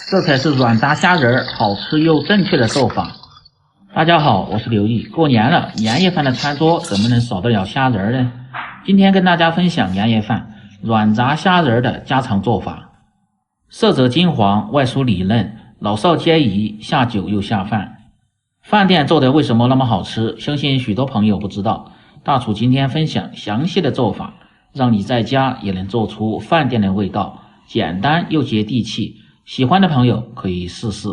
这才是软炸虾仁好吃又正确的做法。大家好，我是刘毅。过年了，年夜饭的餐桌怎么能少得了虾仁呢？今天跟大家分享年夜饭软炸虾仁的家常做法，色泽金黄，外酥里嫩，老少皆宜，下酒又下饭。饭店做的为什么那么好吃？相信许多朋友不知道。大厨今天分享详细的做法，让你在家也能做出饭店的味道，简单又接地气。喜欢的朋友可以试试。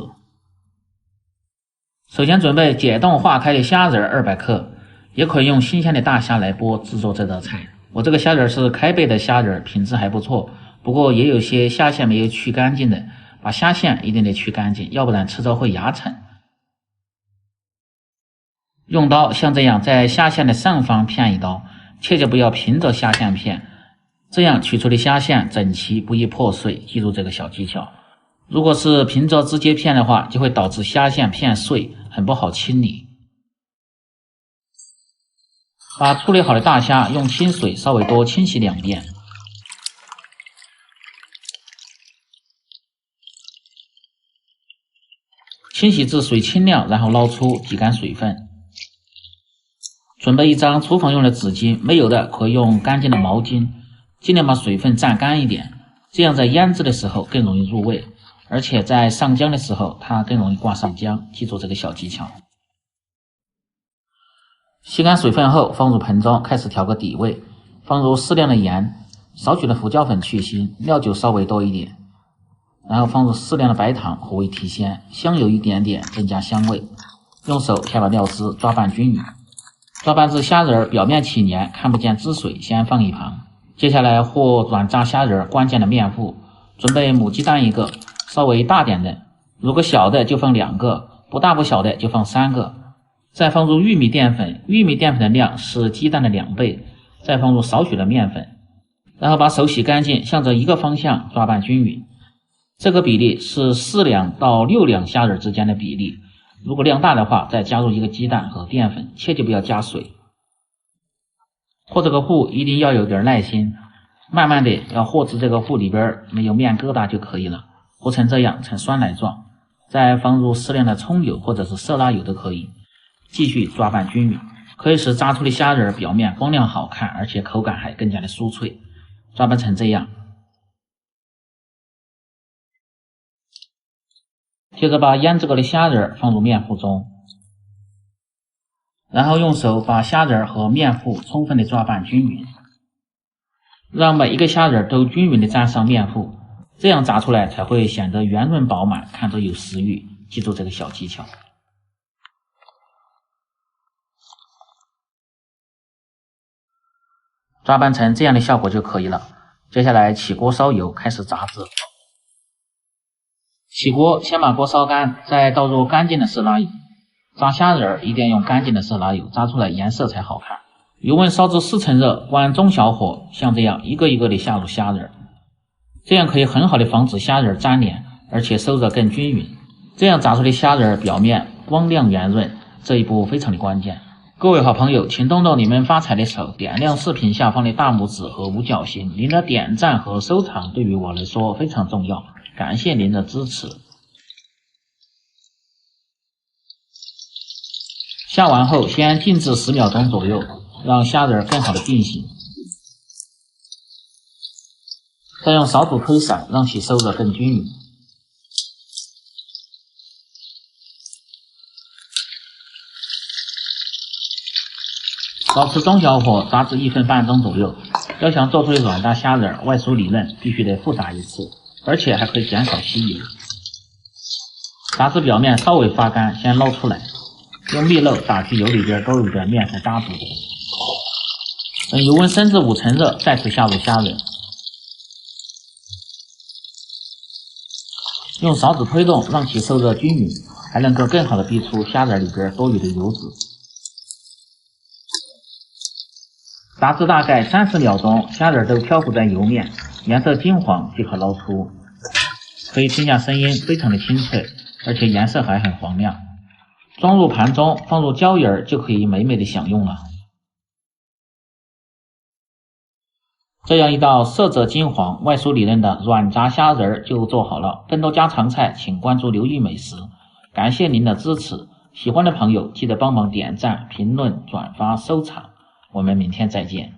首先准备解冻化开的虾仁200克，也可以用新鲜的大虾来剥制作这道菜。我这个虾仁是开背的虾仁，品质还不错，不过也有些虾线没有去干净的，把虾线一定得去干净，要不然吃着会牙碜。用刀像这样在虾线的上方片一刀，切记不要平着虾线片，这样取出的虾线整齐，不易破碎，记住这个小技巧。如果是平着直接片的话，就会导致虾线片碎，很不好清理。把处理好的大虾用清水稍微多清洗2遍，清洗至水清亮，然后捞出，挤干水分。准备一张厨房用的纸巾，没有的可以用干净的毛巾，尽量把水分蘸干一点，这样在腌制的时候更容易入味，而且在上浆的时候它更容易挂上浆，记住这个小技巧。吸干水分后放入盆中，开始调个底味，放入适量的盐，少许的胡椒粉去腥，料酒稍微多一点，然后放入适量的白糖和味提鲜，香油一点点增加香味。用手先把料汁抓拌均匀，抓拌至虾仁表面起黏，看不见汁水，先放一旁。接下来和软炸虾仁关键的面糊，准备母鸡蛋1个，稍微大点的，如果小的就放2个，不大不小的就放3个。再放入玉米淀粉，玉米淀粉的量是鸡蛋的2倍，再放入少许的面粉，然后把手洗干净，向着一个方向抓拌均匀。这个比例是4两到6两虾仁之间的比例，如果量大的话，再加入1个鸡蛋和淀粉，切记不要加水。和这个糊一定要有点耐心，慢慢的要和至这个糊里边没有面疙瘩就可以了，和成这样呈酸奶状，再放入适量的葱油或者是色拉油都可以，继续抓拌均匀，可以使炸出的虾仁表面光亮好看，而且口感还更加的酥脆。抓拌成这样，接着把腌制过的虾仁放入面糊中，然后用手把虾仁和面糊充分的抓拌均匀，让每一个虾仁都均匀的沾上面糊，这样炸出来才会显得圆润饱满，看着有食欲，记住这个小技巧。抓拌成这样的效果就可以了。接下来起锅烧油，开始炸制。起锅先把锅烧干，再倒入干净的色拉油。炸虾仁一定要用干净的色拉油，炸出来颜色才好看。油温烧至4成热，关中小火，像这样一个一个的下入虾仁，这样可以很好的防止虾仁粘连，而且收热更均匀。这样炸出的虾仁表面光亮圆润，这一步非常的关键。各位好朋友，请动动你们发财的手，点亮视频下方的大拇指和五角星，您的点赞和收藏对于我来说非常重要，感谢您的支持。下完后先静置10秒钟左右，让虾仁更好的定型，再用勺子推散，让其收热更均匀。保持中小火炸至1分半钟左右。要想做出的软炸虾仁外酥里嫩，必须得复炸一次，而且还可以减少吸油。炸至表面稍微发干，先捞出来，用蜜漏打去油里边都有点面糊渣子。等油温升至5成热，再次下入虾仁，用勺子推动，让其受热均匀，还能够更好的逼出虾仁里边多余的油脂。炸至大概30秒钟，虾仁都漂浮在油面，颜色金黄即可捞出。可以听下声音，非常的清脆，而且颜色还很黄亮。装入盘中，放入椒盐就可以美美的享用了。这样一道色泽金黄、外酥里嫩的软炸虾仁儿就做好了。更多家常菜，请关注刘玉美食。感谢您的支持，喜欢的朋友记得帮忙点赞、评论、转发、收藏。我们明天再见。